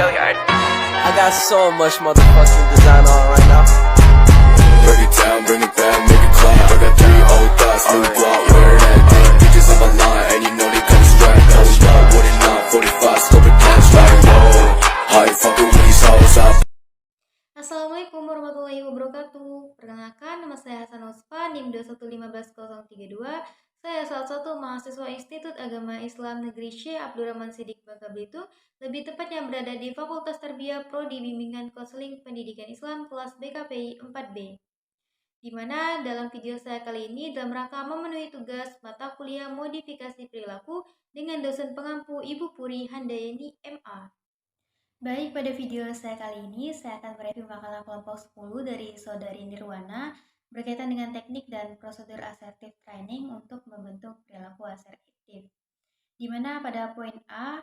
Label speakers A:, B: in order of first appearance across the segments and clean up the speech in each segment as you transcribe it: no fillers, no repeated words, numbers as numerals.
A: I got so much motherfucking design on right now.
B: Break it down, bring it back, make it clap. I got 3 old thoughts, new block, where that day. Bitches on my line, and you know they come straight. Hold up, what it not, 45, scope it cash like whoa. How you fucking with these hoes up?
C: Assalamualaikum warahmatullahi wabarakatuh. Perkenalkan, nama saya Hasan Usfa, NIM 2151032. Saya salah satu mahasiswa Institut Agama Islam Negeri Syekh Abdurrahman Siddiq Bangka Belitung, lebih tepatnya berada di Fakultas Tarbiyah Prodi Bimbingan Konseling Pendidikan Islam kelas BKPI 4B. Di mana dalam video saya kali ini dalam rangka memenuhi tugas mata kuliah modifikasi perilaku dengan dosen pengampu Ibu Puri Handayani MA. Baik, pada video saya kali ini saya akan mereview makalah kelompok 10 dari Saudari Nirwana berkaitan dengan teknik dan prosedur assertive training untuk membentuk perilaku asertif. Di mana pada poin A,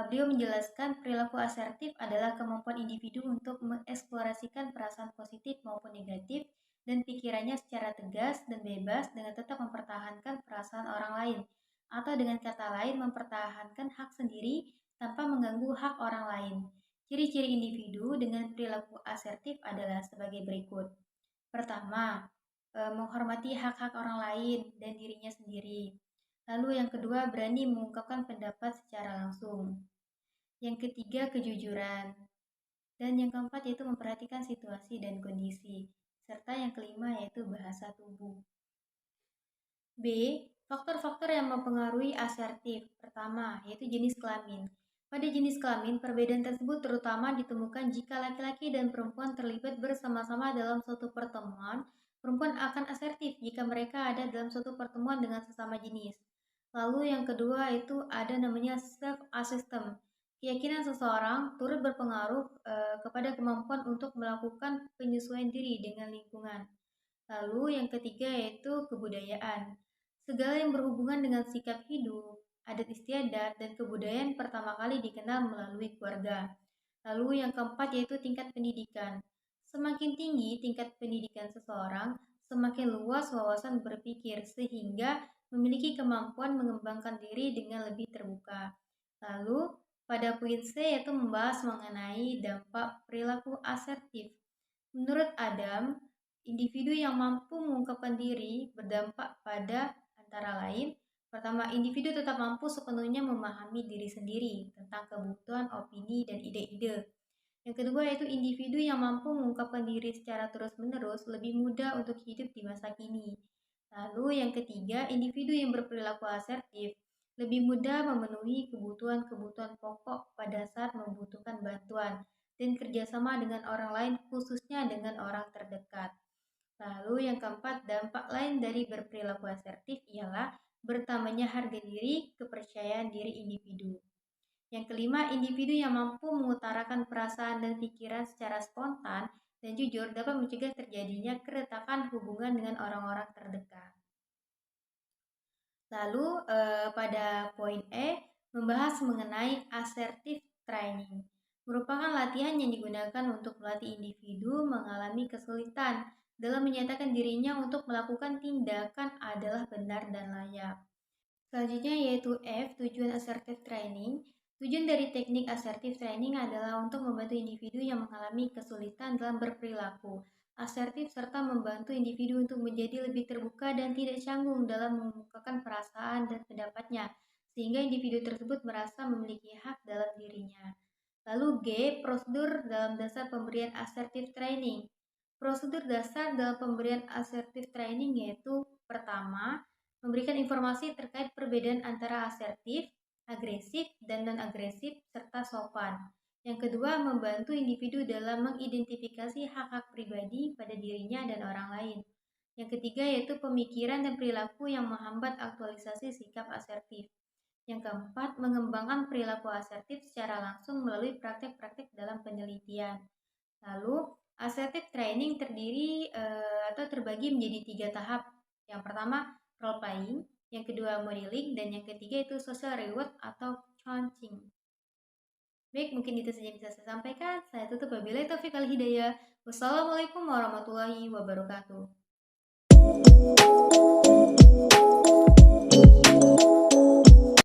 C: beliau menjelaskan perilaku asertif adalah kemampuan individu untuk mengeksplorasikan perasaan positif maupun negatif dan pikirannya secara tegas dan bebas dengan tetap mempertahankan perasaan orang lain, atau dengan kata lain mempertahankan hak sendiri tanpa mengganggu hak orang lain. Ciri-ciri individu dengan perilaku asertif adalah sebagai berikut. Pertama, menghormati hak-hak orang lain dan dirinya sendiri. Lalu yang kedua, berani mengungkapkan pendapat secara langsung. Yang ketiga, kejujuran. Dan yang keempat yaitu memperhatikan situasi dan kondisi. Serta yang kelima yaitu bahasa tubuh. B. Faktor-faktor yang mempengaruhi asertif. Pertama, yaitu jenis kelamin. Pada jenis kelamin, perbedaan tersebut terutama ditemukan jika laki-laki dan perempuan terlibat bersama-sama dalam suatu pertemuan. Perempuan akan asertif jika mereka ada dalam suatu pertemuan dengan sesama jenis. Lalu yang kedua itu ada namanya self-assessment. Keyakinan seseorang turut berpengaruh kepada kemampuan untuk melakukan penyesuaian diri dengan lingkungan. Lalu yang ketiga yaitu kebudayaan. Segala yang berhubungan dengan sikap hidup, adat istiadat, dan kebudayaan pertama kali dikenal melalui keluarga. Lalu yang keempat yaitu tingkat pendidikan. Semakin tinggi tingkat pendidikan seseorang, semakin luas wawasan berpikir sehingga memiliki kemampuan mengembangkan diri dengan lebih terbuka. Lalu pada poin C yaitu membahas mengenai dampak perilaku asertif. Menurut Adam, individu yang mampu mengungkapkan diri berdampak pada antara lain, pertama, individu tetap mampu sepenuhnya memahami diri sendiri tentang kebutuhan, opini, dan ide-ide. Yang kedua yaitu individu yang mampu mengungkapkan diri secara terus-menerus lebih mudah untuk hidup di masa kini. Lalu yang ketiga, individu yang berperilaku asertif lebih mudah memenuhi kebutuhan-kebutuhan pokok pada saat membutuhkan bantuan dan kerjasama dengan orang lain, khususnya dengan orang terdekat. Lalu yang keempat, dampak lain dari berperilaku asertif ialah bertambahnya harga diri, kepercayaan diri individu. Yang kelima, individu yang mampu mengutarakan perasaan dan pikiran secara spontan dan jujur dapat mencegah terjadinya keretakan hubungan dengan orang-orang terdekat. Lalu pada poin E, membahas mengenai assertive training. Merupakan latihan yang digunakan untuk melatih individu mengalami kesulitan dalam menyatakan dirinya untuk melakukan tindakan adalah benar dan layak. Selanjutnya yaitu F, tujuan assertive training. Tujuan dari teknik assertive training adalah untuk membantu individu yang mengalami kesulitan dalam berperilaku asertif serta membantu individu untuk menjadi lebih terbuka dan tidak canggung dalam mengemukakan perasaan dan pendapatnya, sehingga individu tersebut merasa memiliki hak dalam dirinya. Lalu G, prosedur dalam dasar pemberian assertive training. Prosedur dasar dalam pemberian assertive training yaitu pertama, memberikan informasi terkait perbedaan antara asertif, agresif, dan non-agresif, serta sopan. Yang kedua, membantu individu dalam mengidentifikasi hak-hak pribadi pada dirinya dan orang lain. Yang ketiga yaitu pemikiran dan perilaku yang menghambat aktualisasi sikap asertif. Yang keempat, mengembangkan perilaku asertif secara langsung melalui praktek-praktek dalam penelitian. Lalu, assertive training terdiri atau terbagi menjadi 3 tahap. Yang pertama, role playing, yang kedua modeling, dan yang ketiga itu social reward atau coaching. Baik, mungkin itu saja yang bisa saya sampaikan. Saya tutup, wabillahi taufiq wal hidayah. Wassalamualaikum warahmatullahi wabarakatuh.